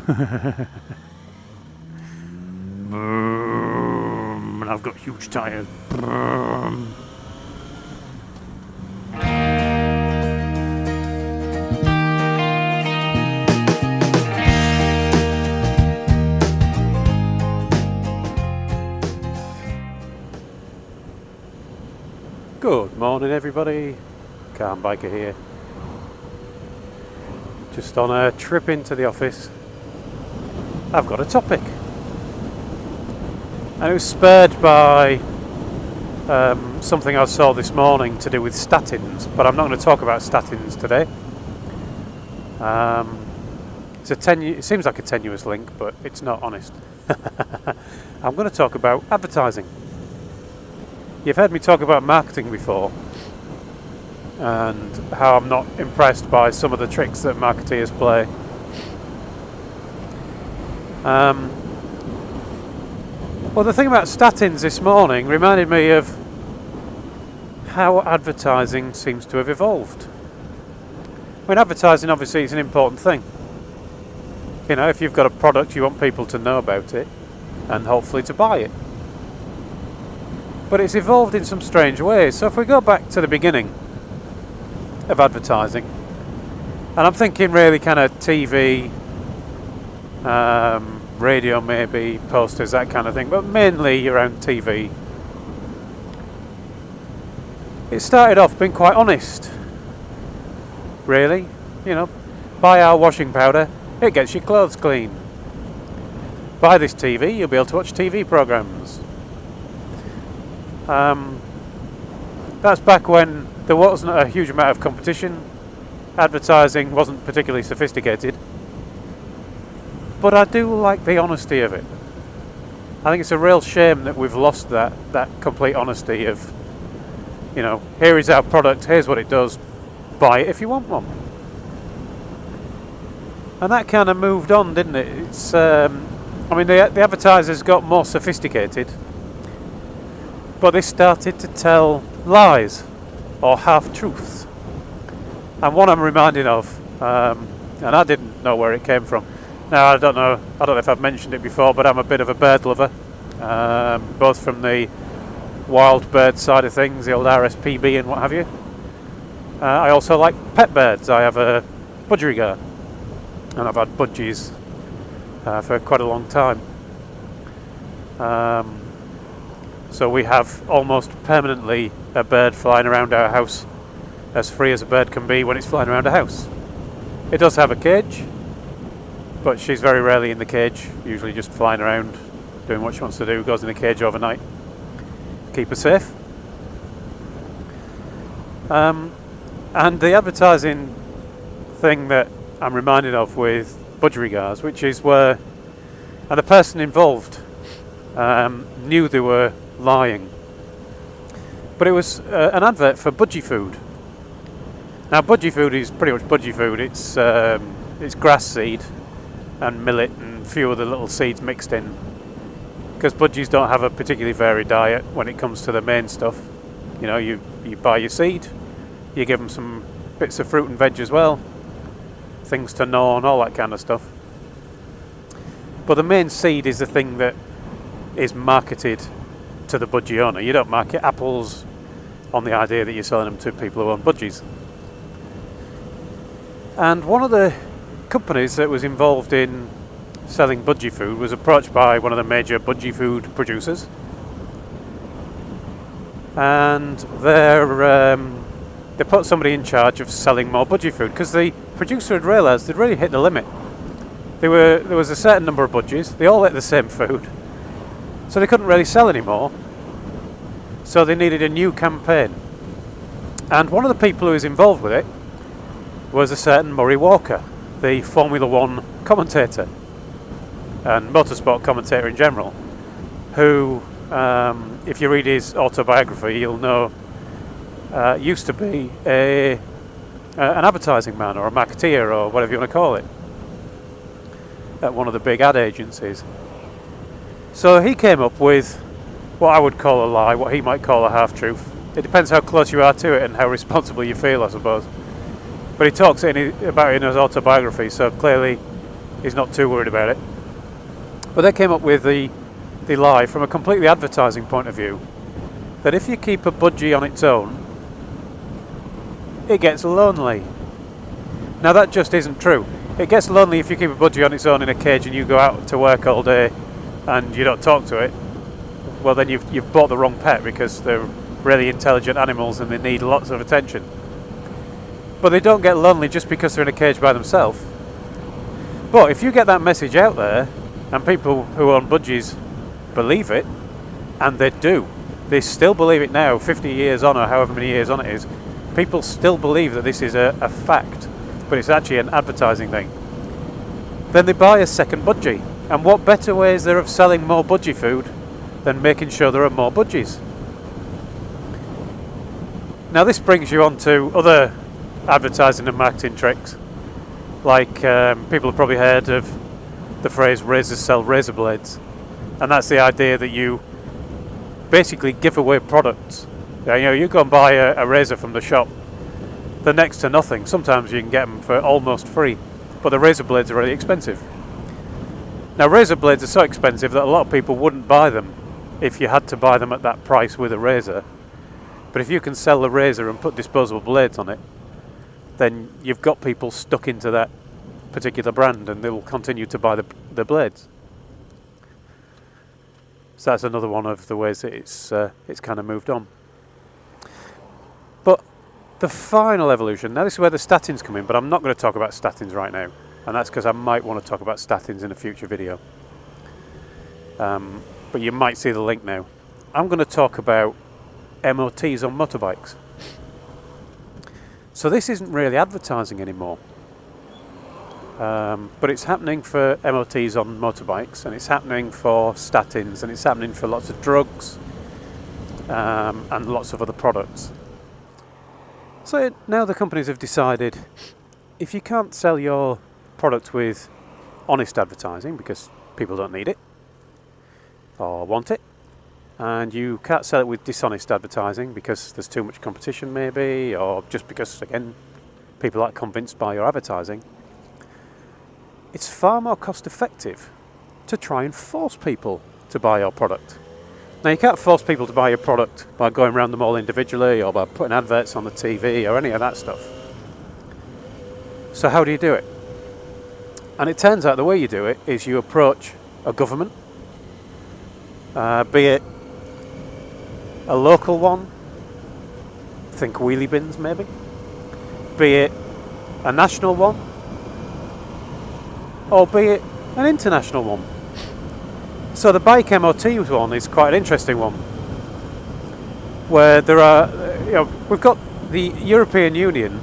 And I've got huge tyres. Good morning everybody, Calm Biker here. Just on a trip into the office. I've got a topic. And it was spurred by something I saw this morning to do with statins, but I'm not going to talk about statins today. It seems like a tenuous link, but it's not, honest. I'm going to talk about advertising. You've heard me talk about marketing before and how I'm not impressed by some of the tricks that marketeers play. Well, the thing about statins this morning reminded me of how advertising seems to have evolved. I mean, advertising obviously is an important thing. You know, if you've got a product, you want people to know about it and hopefully to buy it. But it's evolved in some strange ways. So if we go back to the beginning of advertising, and I'm thinking really kind of TV, radio maybe, posters, that kind of thing, but mainly around TV. It started off being quite honest, really. You know, buy our washing powder, it gets your clothes clean. Buy this TV, you'll be able to watch TV programs. That's back when there wasn't a huge amount of competition. Advertising wasn't particularly sophisticated. But I do like the honesty of it. I think it's a real shame that we've lost that complete honesty of, you know, here is our product, here's what it does, buy it if you want one. And that kind of moved on, didn't it? It's, I mean, the advertisers got more sophisticated, but they started to tell lies or half-truths. And one I'm reminded of, and I didn't know where it came from. Now, I don't know if I've mentioned it before, but I'm a bit of a bird lover, both from the wild bird side of things, the old RSPB and what have you. I also like pet birds. I have a budgerigar, and I've had budgies for quite a long time. So we have almost permanently a bird flying around our house, as free as a bird can be when it's flying around a house. It does have a cage, but she's very rarely in the cage, usually just flying around, doing what she wants to do, goes in the cage overnight. Keep her safe. And the advertising thing that I'm reminded of with budgerigars, which is where the person involved knew they were lying. But it was an advert for budgie food. Now, budgie food is pretty much budgie food. It's grass seed and millet and a few other little seeds mixed in, because budgies don't have a particularly varied diet when it comes to the main stuff. You know, you buy your seed, you give them some bits of fruit and veg as well, things to gnaw and all that kind of stuff. But the main seed is the thing that is marketed to the budgie owner. You don't market apples on the idea that you're selling them to people who own budgies. And one of the companies that was involved in selling budgie food was approached by one of the major budgie food producers, and they put somebody in charge of selling more budgie food, because the producer had realised they'd really hit the limit. There was a certain number of budgies, they all ate the same food, so they couldn't really sell anymore, so they needed a new campaign. And one of the people who was involved with it was a certain Murray Walker, the Formula One commentator and motorsport commentator in general, who, if you read his autobiography, you'll know used to be an advertising man or a marketeer or whatever you want to call it at one of the big ad agencies. So he came up with what I would call a lie, what he might call a half-truth. It depends how close you are to it and how responsible you feel, I suppose. But he talks about it in his autobiography, so clearly he's not too worried about it. But they came up with the lie from a completely advertising point of view that if you keep a budgie on its own, it gets lonely. Now that just isn't true. It gets lonely if you keep a budgie on its own in a cage and you go out to work all day and you don't talk to it. Well, then you've bought the wrong pet, because they're really intelligent animals and they need lots of attention. But they don't get lonely just because they're in a cage by themselves. But if you get that message out there, and people who own budgies believe it, and they do, they still believe it now, 50 years on or however many years on it is, people still believe that this is a fact, but it's actually an advertising thing. Then they buy a second budgie. And what better way is there of selling more budgie food than making sure there are more budgies? Now this brings you on to other advertising and marketing tricks. Like people have probably heard of the phrase razors sell razor blades. And that's the idea that you basically give away products. You go and buy a razor from the shop, they're next to nothing. Sometimes you can get them for almost free, but the razor blades are really expensive. Now razor blades are so expensive that a lot of people wouldn't buy them if you had to buy them at that price with a razor. But if you can sell the razor and put disposable blades on it, then you've got people stuck into that particular brand and they will continue to buy the blades. So that's another one of the ways that it's kind of moved on. But the final evolution, now this is where the statins come in, but I'm not going to talk about statins right now, and that's because I might want to talk about statins in a future video. But you might see the link now. I'm going to talk about MOTs on motorbikes. So this isn't really advertising anymore, but it's happening for MOTs on motorbikes, and it's happening for statins, and it's happening for lots of drugs and lots of other products. So now the companies have decided, if you can't sell your product with honest advertising because people don't need it or want it, and you can't sell it with dishonest advertising because there's too much competition maybe, or just because, again, people aren't convinced by your advertising, it's far more cost effective to try and force people to buy your product. Now you can't force people to buy your product by going around them all individually or by putting adverts on the TV or any of that stuff. So how do you do it? And it turns out the way you do it is you approach a government, be it a local one, think wheelie bins maybe, be it a national one, or be it an international one. So the bike MOT one is quite an interesting one, where there are, we've got the European Union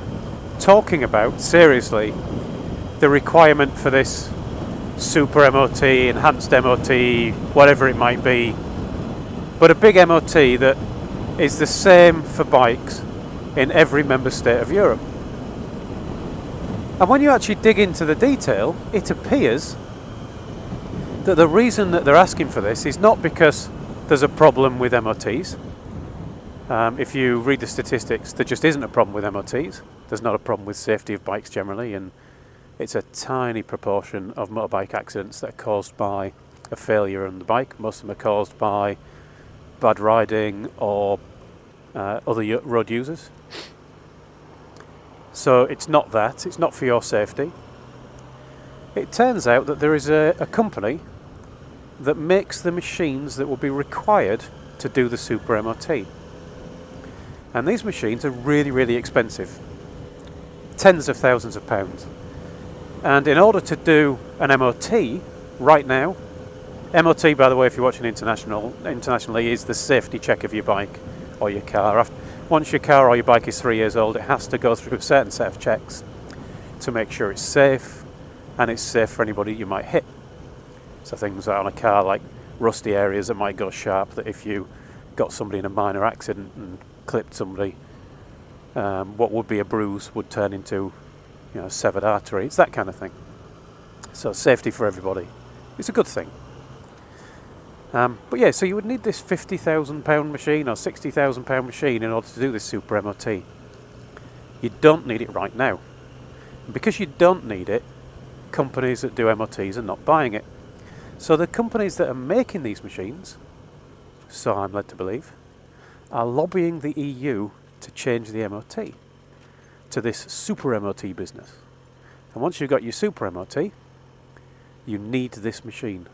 talking about seriously the requirement for this super MOT, enhanced MOT, whatever it might be, but a big MOT that is the same for bikes in every member state of Europe. And when you actually dig into the detail, it appears that the reason that they're asking for this is not because there's a problem with MOTs. If you read the statistics, there just isn't a problem with MOTs. There's not a problem with safety of bikes generally, and it's a tiny proportion of motorbike accidents that are caused by a failure on the bike. Most of them are caused by bad riding or other road users. So it's not that, it's not for your safety. It turns out that there is a company that makes the machines that will be required to do the super MOT. And these machines are really, really expensive. Tens of thousands of pounds. And in order to do an MOT right now, MOT, by the way, if you're watching internationally, is the safety check of your bike or your car. Once your car or your bike is 3 years old, it has to go through a certain set of checks to make sure it's safe, and it's safe for anybody you might hit. So things on a car like rusty areas that might go sharp, that if you got somebody in a minor accident and clipped somebody, what would be a bruise would turn into severed artery. It's that kind of thing. So safety for everybody. It's a good thing. But yeah, so you would need this £50,000 machine or £60,000 machine in order to do this super MOT. You don't need it right now. And because you don't need it, companies that do MOTs are not buying it. So the companies that are making these machines, so I'm led to believe, are lobbying the EU to change the MOT to this super MOT business. And once you've got your super MOT, you need this machine.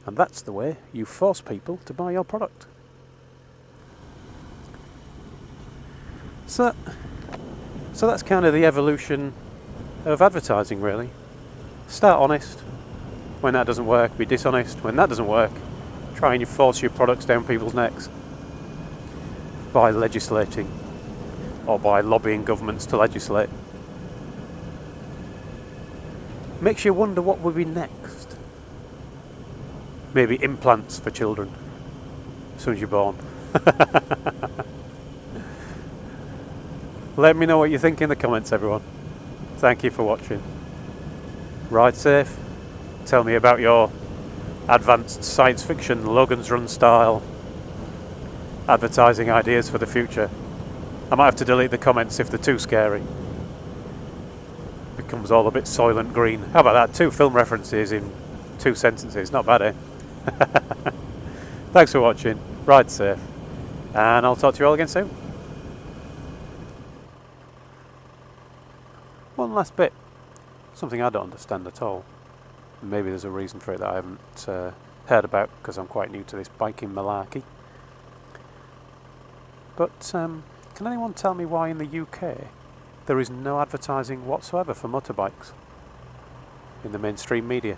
And that's the way you force people to buy your product. So that's kind of the evolution of advertising, really. Start honest. When that doesn't work, be dishonest. When that doesn't work, try and force your products down people's necks by legislating or by lobbying governments to legislate. Makes you wonder what will be next. Maybe implants for children as soon as you're born. Let me know what you think in the comments, everyone. Thank you for watching. Ride safe. Tell me about your advanced science fiction, Logan's Run style advertising ideas for the future. I might have to delete the comments if they're too scary. Becomes all a bit Soylent Green. How about that? 2 film references in 2 sentences. Not bad, eh? Thanks for watching. Ride safe. And I'll talk to you all again soon. One last bit. Something I don't understand at all. Maybe there's a reason for it that I haven't heard about because I'm quite new to this biking malarkey. But can anyone tell me why in the UK there is no advertising whatsoever for motorbikes in the mainstream media?